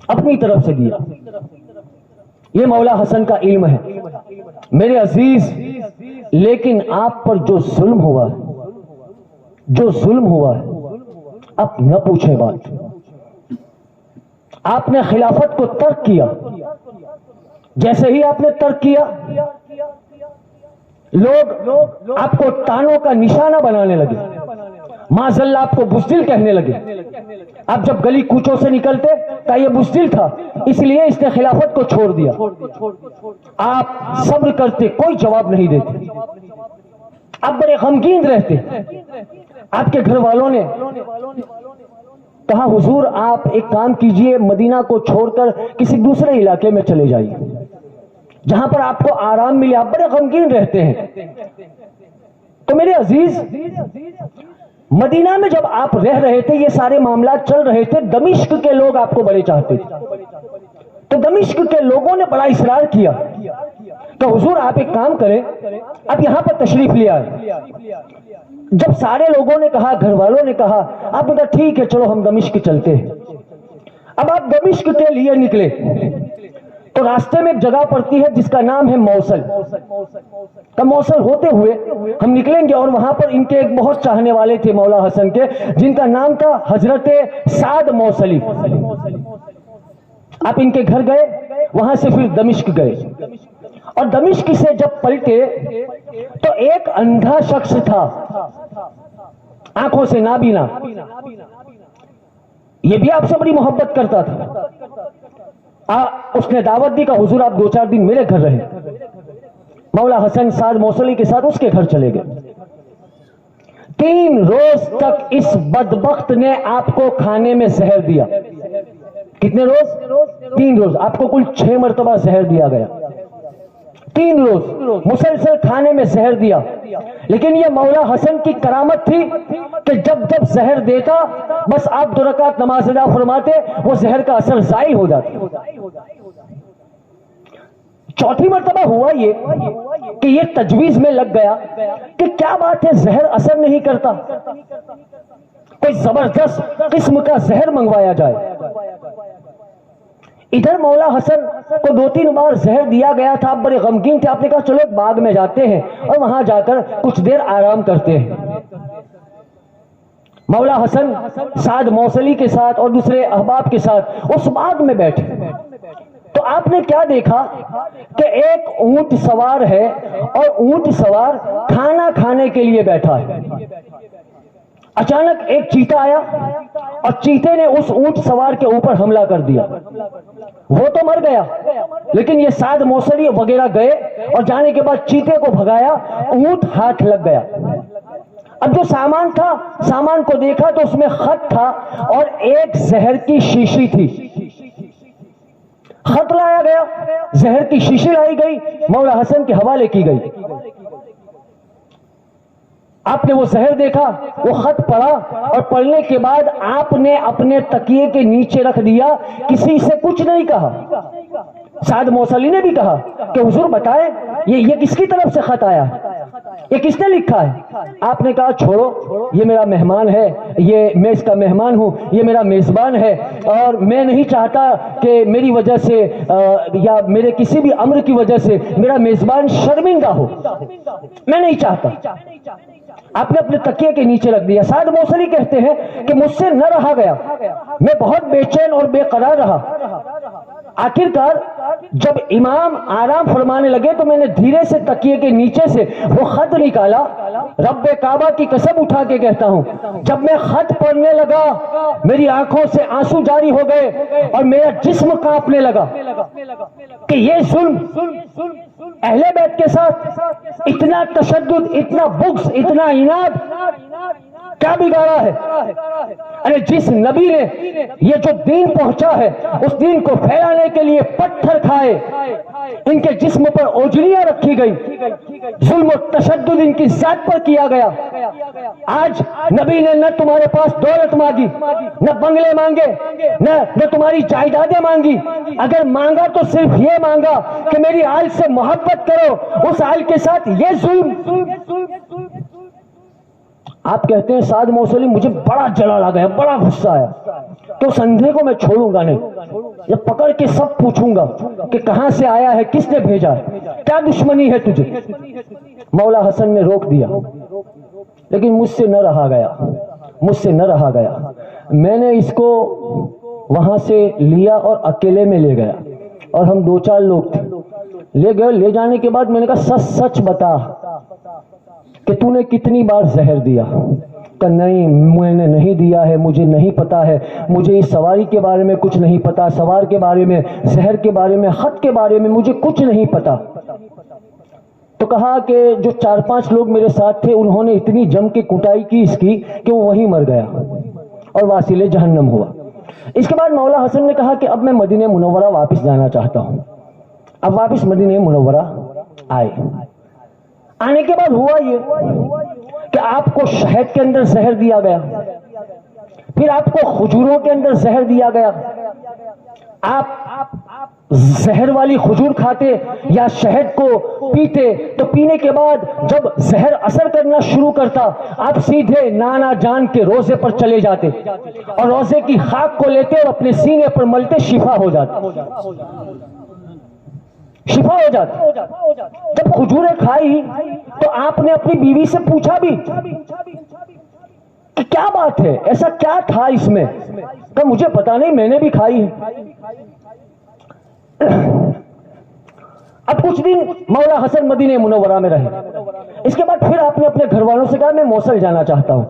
اپنی طرف سے دیا. یہ مولا حسن کا علم ہے میرے عزیز. لیکن آپ پر جو ظلم ہوا ہے اب نہ پوچھیں بات. آپ نے خلافت کو ترک کیا. جیسے ہی آپ نے ترک کیا لوگ آپ کو تانوں کا نشانہ بنانے لگے, معاذاللہ آپ کو بزدل کہنے لگے. آپ جب گلی کوچوں سے نکلتے کہ یہ بزدل تھا, اس لیے اس نے خلافت کو چھوڑ دیا. آپ صبر کرتے, کوئی جواب نہیں دیتے, آپ بڑے غمگین رہتے. آپ کے گھر والوں نے کہا حضور آپ ایک کام کیجئے, مدینہ کو چھوڑ کر کسی دوسرے علاقے میں چلے جائیے جہاں پر آپ کو آرام ملے. آپ بڑے غمگین رہتے ہیں. تو میرے عزیز, مدینہ میں جب آپ رہ رہے تھے, یہ سارے معاملات چل رہے تھے, دمشق کے لوگ آپ کو بڑے چاہتے تھے. تو دمشق کے لوگوں نے بڑا اصرار کیا کہ حضور آپ ایک کام کریں, آپ یہاں پر تشریف لے آئے. جب سارے لوگوں نے کہا, گھر والوں نے کہا, آپ نے کہا ٹھیک ہے چلو ہم دمشق چلتے ہیں. اب آپ دمشق کے لیے نکلے تو راستے میں ایک جگہ پڑتی ہے جس کا نام ہے موصل. تو موصل ہوتے ہوئے ہم نکلیں گے, اور وہاں پر ان کے ایک بہت چاہنے والے تھے مولا حسن کے, جن کا نام تھا حضرت سعد موصلی. آپ ان کے گھر گئے, وہاں سے پھر دمشق گئے, اور دمشق سے جب پلٹے تو ایک اندھا شخص تھا, آنکھوں سے نابینا. یہ بھی آپ سے بڑی محبت کرتا تھا. اس نے دعوت دی کہ حضور آپ 2-4 دن میرے گھر رہے. مولا حسن سعد موصلی کے ساتھ اس کے گھر چلے گئے. 3 روز تک اس بدبخت نے آپ کو کھانے میں زہر دیا. کتنے روز؟ 3 روز. آپ کو کل 6 مرتبہ زہر دیا گیا. 3 روز مسلسل کھانے میں زہر دیا. لیکن یہ مولا حسن کی کرامت تھی کہ جب جب زہر دیتا بس آپ 2 رکعت نماز ادا فرماتے, وہ زہر کا اثر زائل ہو جاتا. 4تھی مرتبہ ہوا یہ کہ یہ تجویز میں لگ گیا کہ کیا بات ہے زہر اثر نہیں کرتا, کوئی زبردست قسم کا زہر منگوایا جائے. ادھر مولا حسن کو 2-3 بار زہر دیا گیا تھا. آپ بڑے غمگین تھے. آپ نے کہا چلو ایک باغ میں جاتے ہیں اور وہاں جا کر کچھ دیر آرام کرتے ہیں. مولا حسن سعد موصلی کے ساتھ اور دوسرے احباب کے ساتھ اس باغ میں بیٹھے. تو آپ نے کیا دیکھا کہ ایک اونٹ سوار ہے, اور اونٹ سوار کھانا کھانے کے لیے بیٹھا ہے. اچانک ایک چیتا آیا اور چیتے نے اس اونٹ سوار کے اوپر حملہ کر دیا. وہ تو مر گیا, لیکن یہ سعد موصلی وغیرہ گئے اور جانے کے بعد چیتے کو بھگایا, اونٹ ہاتھ لگ گیا. اب جو سامان تھا, سامان کو دیکھا تو اس میں خط تھا اور ایک زہر کی شیشی تھی. خط لایا گیا, زہر کی شیشی لائی گئی, مولا حسن کے حوالے کی گئی. آپ نے وہ زہر دیکھا, وہ خط پڑھا, اور پڑھنے کے بعد آپ نے اپنے تکیے کے نیچے رکھ دیا, کسی سے کچھ نہیں کہا. سعد موصلی نے بھی کہا کہ حضور بتائیں یہ کس کی طرف سے خط آیا, یہ کس نے لکھا ہے؟ آپ نے کہا چھوڑو, یہ میرا مہمان ہے, یہ میں اس کا مہمان ہوں, یہ میرا میزبان ہے, اور میں نہیں چاہتا کہ میری وجہ سے یا میرے کسی بھی امر کی وجہ سے میرا میزبان شرمندہ ہو, میں نہیں چاہتا. آپ نے اپنے تکیے کے نیچے رکھ دیا. سعد موصلی کہتے ہیں کہ مجھ سے نہ رہا گیا, میں بہت بے چین اور بے قرار رہا. آخرکار جب امام آرام فرمانے لگے تو میں نے دھیرے سے تکیے کے نیچے سے وہ خط نکالا. رب کعبہ کی قسم اٹھا کے کہتا ہوں, جب میں خط پڑھنے لگا میری آنکھوں سے آنسو جاری ہو گئے اور میرا جسم کانپنے لگا کہ یہ ظلم اہل بیت کے ساتھ, اتنا تشدد, اتنا بغض, اتنا عناد کیا بگاڑا ہے. ارے جس نبی نے یہ جو دین پہنچا ہے اس دین کو پھیلانے کے لیے پتھر کھائے, ان کے جسم پر اوجڑیاں رکھی گئی, ظلم و تشدد ان کی ذات پر کیا گیا. آج نبی نے نہ تمہارے پاس دولت مانگی, نہ بنگلے مانگے, نہ تمہاری جائیدادیں مانگی. اگر مانگا تو صرف یہ مانگا کہ میری آل سے محبت کرو, اس آل کے ساتھ یہ ظلم. آپ کہتے ہیں سعد موصلی مجھے بڑا جلال آ گیا, بڑا غصہ آیا. تو اس اندھے کو میں چھوڑوں گا نہیں، جب پکڑ کے سب پوچھوں گا کہ کہاں سے آیا ہے، کس نے بھیجا ہے، کیا دشمنی ہے تجھے۔ مولا حسن نے روک دیا، لیکن مجھ سے نہ رہا گیا۔ میں نے اس کو وہاں سے لیا اور اکیلے میں لے گیا، اور ہم 2-4 لوگ تھے۔ لے جانے کے بعد میں نے کہا سچ بتا کہ تو نے کتنی بار زہر دیا؟ کہ نہیں میں نے نہیں دیا ہے، مجھے نہیں پتا ہے، مجھے اس سواری کے بارے میں کچھ نہیں پتا، سوار کے بارے میں، زہر کے بارے میں، خط کے بارے میں مجھے کچھ نہیں پتا۔ تو کہا کہ جو 4-5 لوگ میرے ساتھ تھے انہوں نے اتنی جم کے کٹائی کی اس کی کہ وہ وہیں مر گیا اور واصل جہنم ہوا۔ اس کے بعد مولا حسن نے کہا کہ اب میں مدینہ منورہ واپس جانا چاہتا ہوں۔ اب واپس مدینہ منورہ آئے۔ آنے کے بعد ہوا یہ کہ آپ کو شہد کے اندر زہر دیا گیا، پھر آپ کو کھجوروں کے اندر زہر دیا گیا۔ آپ زہر والی کھجور کھاتے یا شہد کو پیتے تو پینے کے بعد جب زہر اثر کرنا شروع کرتا آپ سیدھے نانا جان کے روزے پر چلے جاتے اور روزے کی خاک کو لیتے اور اپنے سینے پر ملتے، شفا ہو جاتی۔ جب کھجوریں کھائی تو آپ نے اپنی بیوی سے پوچھا بھی کہ کیا بات ہے، ایسا کیا تھا اس میں؟ کہ مجھے پتا نہیں، میں نے بھی کھائی ہے۔ اب کچھ دن مولا حسن مدینہ منورہ میں رہے۔ اس کے بعد پھر آپ نے اپنے گھر والوں سے کہا میں موصل جانا چاہتا ہوں۔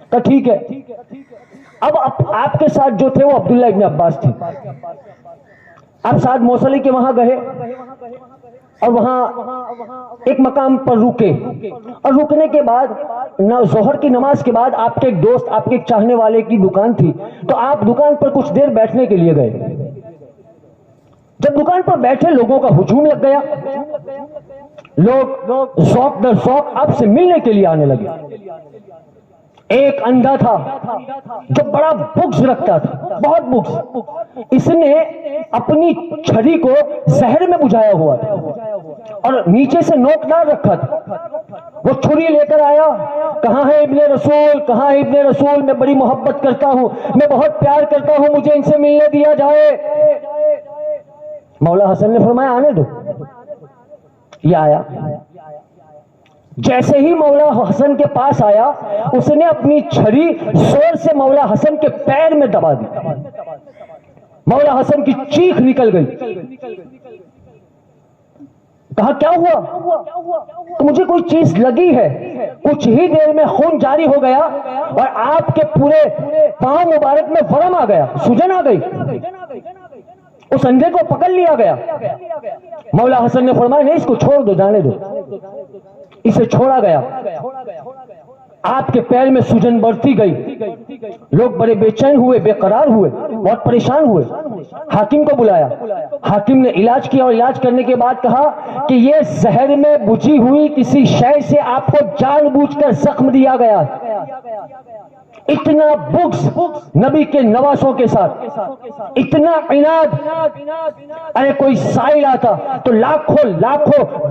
کہا ٹھیک ہے۔ اب آپ کے ساتھ جو تھے وہ عبداللہ ابن عباس تھے۔ آپ ساتھ موصلی کے وہاں گئے اور وہاں ایک مقام پر رکے، اور رکنے کے بعد ظہر کی نماز کے بعد آپ کے ایک دوست، آپ کے ایک چاہنے والے کی دکان تھی، تو آپ دکان پر کچھ دیر بیٹھنے کے لیے گئے۔ جب دکان پر بیٹھے لوگوں کا ہجوم لگ گیا، لوگ ذوق در ذوق آپ سے ملنے کے لیے آنے لگے۔ ایک اندھا تھا جو بڑا بغض رکھتا تھا، بہت بغض۔ اس نے اپنی چھری کو زہر میں بجھایا ہوا تھا اور نیچے سے نوکدار رکھا تھا۔ وہ چھری لے کر آیا، کہاں ہے ابن رسول، کہاں ہے ابن رسول، میں بڑی محبت کرتا ہوں، میں بہت پیار کرتا ہوں، مجھے ان سے ملنے دیا جائے۔ مولا حسن نے فرمایا آنے دو۔ یہ آیا، جیسے ہی مولا حسن کے پاس آیا اس نے اپنی چھری زور سے مولا حسن کے پیر میں دبا دی۔ مولا حسن کی چیخ نکل گئی۔ کہا کیا ہوا؟ تو مجھے کوئی چیز لگی ہے۔ کچھ ہی دیر میں خون جاری ہو گیا اور آپ کے پورے پاؤں مبارک میں ورم آ گیا، سوجن آ گئی، اس اندھے کو پکڑ لیا گیا۔ مولا حسن نے فرمایا نہیں، اس کو چھوڑ دو، جانے دو۔ اسے چھوڑا گیا۔ آپ کے پیر میں سوجن بڑھتی گئی، لوگ بڑے بے چین ہوئے، بے قرار ہوئے، بہت پریشان ہوئے۔ حاکم کو بلایا، حاکم نے علاج کیا اور علاج کرنے کے بعد کہا کہ یہ زہر میں بجھی ہوئی کسی شے سے آپ کو جان بوجھ کر زخم دیا گیا۔ اتنا بغض نبی کے نواسوں کے ساتھ، اتنا عناد۔ ارے کوئی سائل آتا تو لاکھوں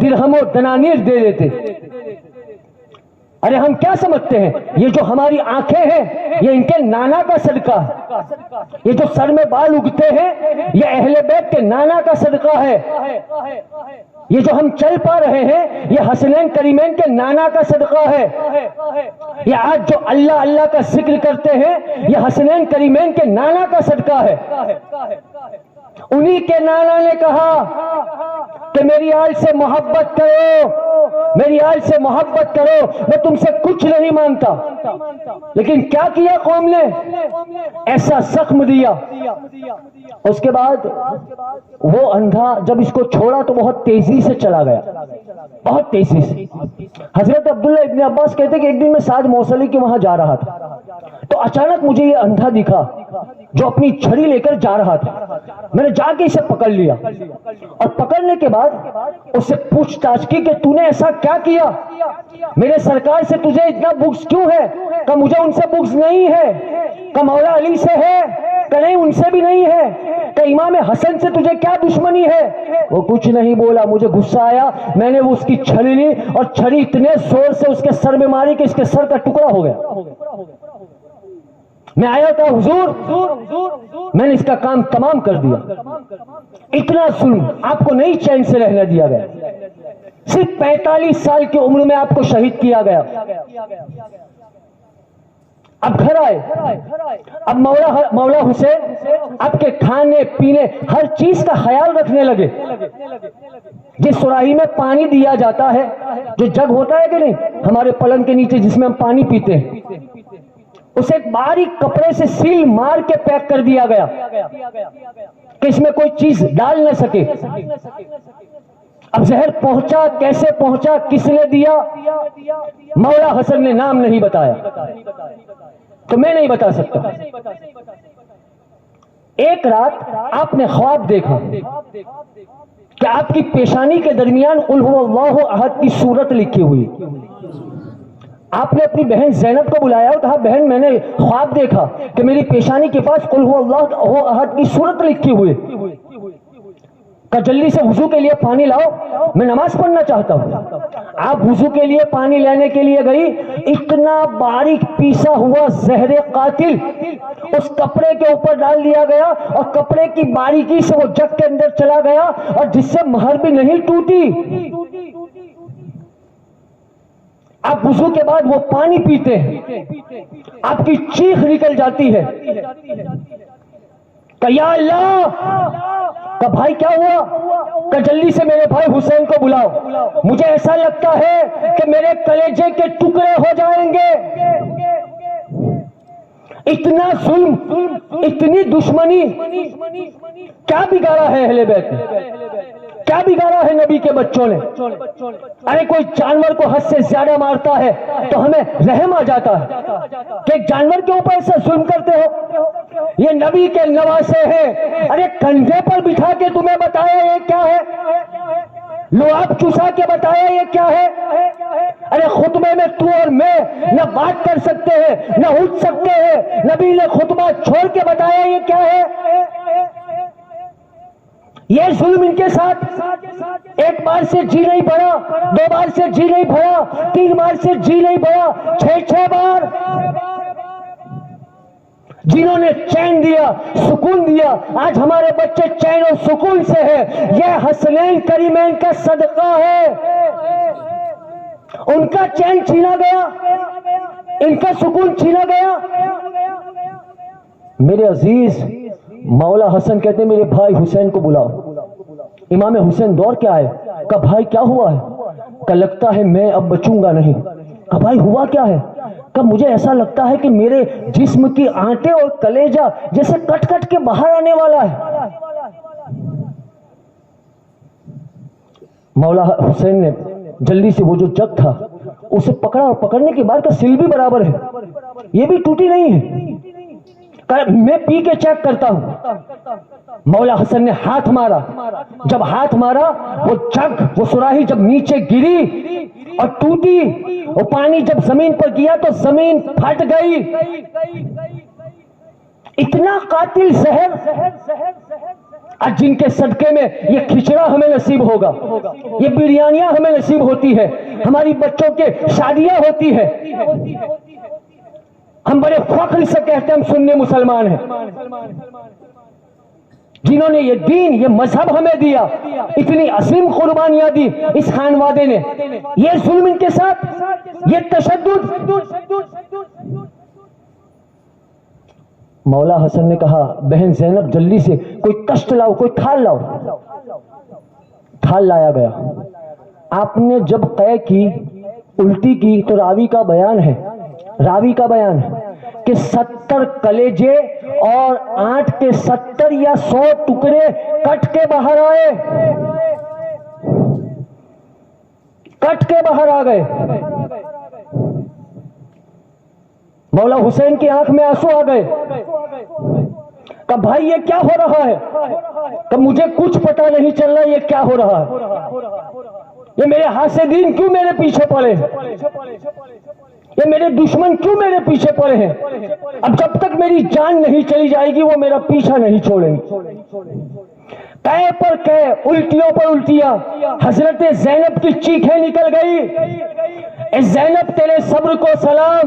درہم و دنانیر دے دیتے۔ ارے ہم کیا سمجھتے ہیں یہ جو ہماری آنکھیں ہیں یہ ان کے نانا کا صدقہ ہے، یہ جو سر میں بال اگتے ہیں یہ اہل بیت کے نانا کا صدقہ ہے، یہ جو ہم چل پا رہے ہیں یہ حسنین کریمین کے نانا کا صدقہ ہے، یہ آج جو اللہ اللہ کا ذکر کرتے ہیں یہ حسنین کریمین کے نانا کا صدقہ ہے۔ انہی کے نانا نے کہا کہ میری آل سے محبت کرو، میری آل سے محبت کرو، میں تم سے کچھ نہیں مانگتا۔ لیکن کیا کیا قوم نے؟ ایسا زخم دیا۔ اس کے بعد وہ اندھا جب اس کو چھوڑا تو بہت تیزی سے چلا گیا، بہت تیزی سے۔ حضرت عبداللہ ابن عباس کہتے کہ ایک دن میں سعد موصلی کے وہاں جا رہا تھا تو اچانک مجھے یہ اندھا دکھا جو اپنی چھڑی لے کر جا رہا تھا۔ میں نے جا کے اسے پکڑ لیا اور پکڑنے کے بعد اس سے پوچھ تاچھ کی کہ تو نے ایسا کیا کیا، میرے سرکار سے تجھے اتنا بغض کیوں ہے؟ کہ مجھے ان سے بغض نہیں ہے۔ کہ مولا علی سے ہے؟ کہ نہیں ان سے بھی نہیں ہے۔ کہ امام حسن سے تجھے کیا دشمنی ہے؟ وہ کچھ نہیں بولا۔ مجھے غصہ آیا، میں نے اس کی چھڑی لی اور چھڑی اتنے زور سے اس کے سر میں ماری کہ اس کے سر کا ٹکڑا ہو گیا۔ میں آیا تھا حضور، میں نے اس کا کام تمام کر دیا. اتنا ظلم آپ کو نہیں چین سے رہنے دیا گیا. صرف 45 سال کی عمر میں آپ کو شہید کیا گیا. اب گھر آئے، اب مولا حسین آپ کے کھانے پینے ہر چیز کا خیال رکھنے لگے. جس سراہی میں پانی دیا جاتا ہے، جو جگ ہوتا ہے کہ نہیں ہمارے پلنگ کے نیچے جس میں ہم پانی پیتے ہیں، اسے ایک باریک کپڑے سے سیل مار کے پیک کر دیا گیا کہ اس میں کوئی چیز ڈال نہ سکے. اب زہر پہنچا، کیسے پہنچا، کس نے دیا، مولا حسن نے نام نہیں بتایا تو میں نہیں بتا سکتا. ایک رات آپ نے خواب دیکھا کہ آپ کی پیشانی کے درمیان قل هو اللہ احد کی صورت لکھی ہوئی. آپ نے اپنی بہن زینب کو بلایا اور کہا بہن میں نے خواب دیکھا کہ میری پیشانی کے پاس قل هو اللہ احد کی صورت لکھی ہوئی. کہ جلدی سے وضو کے لیے پانی لاؤ، میں نماز پڑھنا چاہتا ہوں. آپ وضو کے لیے پانی لینے کے لیے گئی، اتنا باریک پیسا ہوا زہر قاتل اس کپڑے کے اوپر ڈال دیا گیا اور کپڑے کی باریکی سے وہ جگ کے اندر چلا گیا اور جس سے مہر بھی نہیں ٹوٹی. آپ وضو کے بعد وہ پانی پیتے ہیں، آپ کی چیخ نکل جاتی ہے کہ یا اللہ، کہ بھائی کیا ہوا، کہ جلدی سے میرے بھائی حسین کو بلاؤ، مجھے ایسا لگتا ہے کہ میرے کلیجے کے ٹکڑے ہو جائیں گے. اتنا ظلم، اتنی دشمنی، کیا بگاڑا ہے اہل بیت نے، کیا بگاڑا ہے نبی کے بچوں نے. ارے کوئی جانور کو حد سے زیادہ مارتا ہے تو ہمیں رحم آ جاتا ہے کہ ایک جانور کے اوپر ایسا ظلم کرتے ہو. یہ نبی کے نواسے ہیں. ارے کندھے پر بٹھا کے تمہیں بتایا یہ کیا ہے، لعاب چسا کے بتایا یہ کیا ہے. ارے خطبے میں تو اور میں نہ بات کر سکتے ہیں نہ اٹھ سکتے ہیں، نبی نے خطبہ چھوڑ کے بتایا یہ کیا ہے. یہ ظلم ان کے ساتھ ایک بار سے جی نہیں بھرا، 2 بار سے جی نہیں بھرا، 3 بار سے جی نہیں بھرا، 6 بار. جنہوں نے چین دیا، سکون دیا، آج ہمارے بچے چین اور سکون سے ہیں. یہ حسنین کریمین کا صدقہ ہے. ان کا چین چھینا گیا، ان کا سکون چھینا گیا. میرے عزیز مولا حسن کہتے ہیں میرے بھائی حسین کو بلاؤ. امام حسین دوڑ کے آئے، کہا بھائی کیا ہوا ہے، کہ لگتا ہے میں اب بچوں گا نہیں. کہا بھائی ہوا کیا ہے، کہ مجھے ایسا لگتا ہے کہ میرے جسم کی آنٹیں اور کلیجہ جیسے کٹ کٹ کے باہر آنے والا ہے. مولا حسین نے جلدی سے وہ جو جگ تھا اسے پکڑا اور پکڑنے کے بعد کا سل بھی برابر ہے، یہ بھی ٹوٹی نہیں ہے. میں پی کے چیک کرتا ہوں. مولا حسن نے ہاتھ مارا، جب ہاتھ مارا وہ جگ، وہ سراہی جب نیچے گری اور ٹوٹی، وہ پانی جب زمین پر گیا تو زمین پھٹ گئی. اتنا قاتل زہر، آج جن کے صدقے میں یہ کھچڑا ہمیں نصیب ہوگا، یہ بریانیاں ہمیں نصیب ہوتی ہے، ہماری بچوں کے شادیاں ہوتی ہے. ہم بڑے فخر سے کہتے ہیں ہم سنی مسلمان ہیں. جنہوں نے یہ دین، یہ مذہب ہمیں دیا، اتنی عظیم قربانیاں دی اس خانوادے نے، یہ ظلم ان کے ساتھ، یہ تشدد. مولا حسن نے کہا بہن زینب جلدی سے کوئی کشت لاؤ، کوئی تھال لاؤ. تھال لایا گیا. آپ نے جب قے کی، الٹی کی تو راوی کا بیان ہے کہ 70 کلیجے اور آنٹ کے 70 یا 100 ٹکڑے کٹ کے باہر آئے، کٹ کے باہر آ گئے. مولا حسین کی آنکھ میں آنسو آ گئے. کہ بھائی یہ کیا ہو رہا ہے، کہ مجھے کچھ پتہ نہیں چل رہا یہ کیا ہو رہا ہے. یہ میرے حاسدین کیوں میرے پیچھے پڑے ہیں، یہ میرے دشمن کیوں میرے پیچھے پڑے ہیں. اب جب تک میری جان نہیں چلی جائے گی وہ میرا پیچھا نہیں چھوڑیں گے. قے پر قے، الٹیوں پر الٹیاں. حضرت زینب کی چیخیں نکل گئی، اے زینب تیرے صبر کو سلام،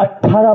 18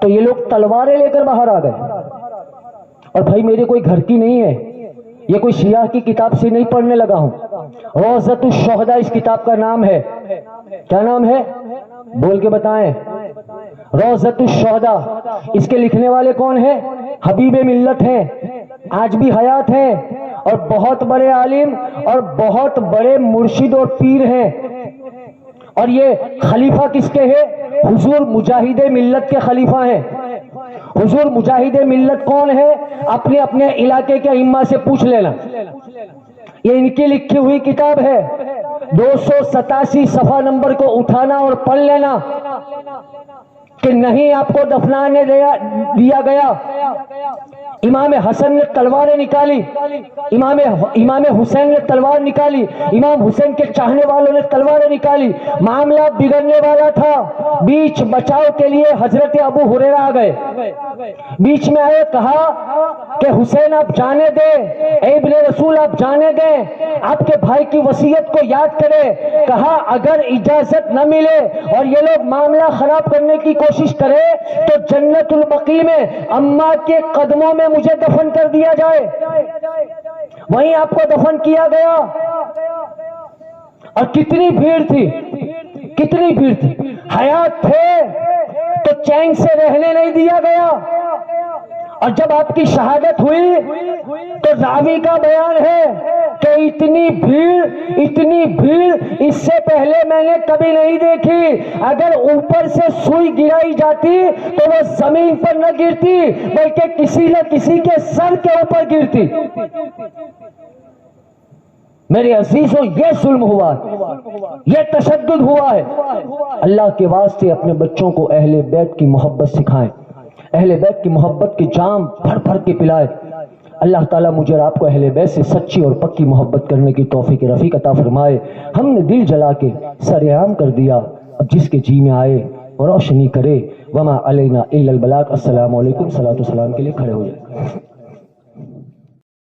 تو یہ لوگ تلواریں لے کر باہر آ گئے. اور بھائی میرے کوئی گھر کی نہیں ہے، یہ کوئی شیعہ کی کتاب سے نہیں پڑھنے لگا ہوں. روضۃ الشہداء اس کتاب کا نام ہے. کیا نام ہے؟ بول کے بتائیں. روضۃ الشہداء. اس کے لکھنے والے کون ہیں؟ حبیب ملت ہیں، آج بھی حیات ہیں، اور بہت بڑے عالم اور بہت بڑے مرشد اور پیر ہیں. اور یہ خلیفہ کس کے ہیں؟ حضور مجاہد ملت کے خلیفہ ہیں. حضور مجاہد ملت کون ہے؟ اپنے اپنے علاقے کے ائمہ سے پوچھ لینا. یہ ان کی لکھی ہوئی کتاب ہے. 287 صفحہ نمبر کو اٹھانا اور پڑھ لینا کہ نہیں آپ کو دفنانے دیا گیا. امام حسن نے تلواریں نکالی، امام حسین نے تلوار نکالی، امام حسین کے چاہنے والوں نے تلواریں نکالی. معاملہ بگڑنے والا تھا. بیچ بچاؤ کے لیے حضرت ابو ہریرہ آ گئے. بیچ میں آئے، کہا کہ حسین آپ جانے دیں، اے ابن رسول آپ جانے دیں، آپ کے بھائی کی وصیت کو یاد کریں. کہا اگر اجازت نہ ملے اور یہ لوگ معاملہ خراب کرنے کی کوشش کرے تو جنت البقیع میں اماں کے قدموں میں مجھے دفن کر دیا جائے. وہیں آپ کو دفن کیا گیا. اور کتنی بھیڑ تھی، کتنی بھیڑ تھی. حیات تھے تو چین سے رہنے نہیں دیا گیا. اور جب آپ کی شہادت ہوئی تو راوی کا بیان ہے کہ اتنی بھیڑ اس سے پہلے میں نے کبھی نہیں دیکھی. اگر اوپر سے سوئی گرائی جاتی تو وہ زمین پر نہ گرتی بلکہ کسی نہ کسی کے سر کے اوپر گرتی. میرے عزیزوں، یہ ظلم ہوا ہے، یہ تشدد ہوا ہے. اللہ کے واسطے اپنے بچوں کو اہل بیت کی محبت سکھائیں، اہل بیت کی محبت کے جام بھر بھر کے پلائے. اللہ تعالیٰ مجھے اور آپ کو اہل بیت سے سچی اور پکی محبت کرنے کی توفیق رفیق عطا فرمائے. ہم نے دل جلا کے سر عام کر دیا، اب جس کے جی میں آئے روشنی کرے. وما علینا الا البلاغ. السلام علیکم. صلاۃ و سلام کے لیے کھڑے ہو جائیں.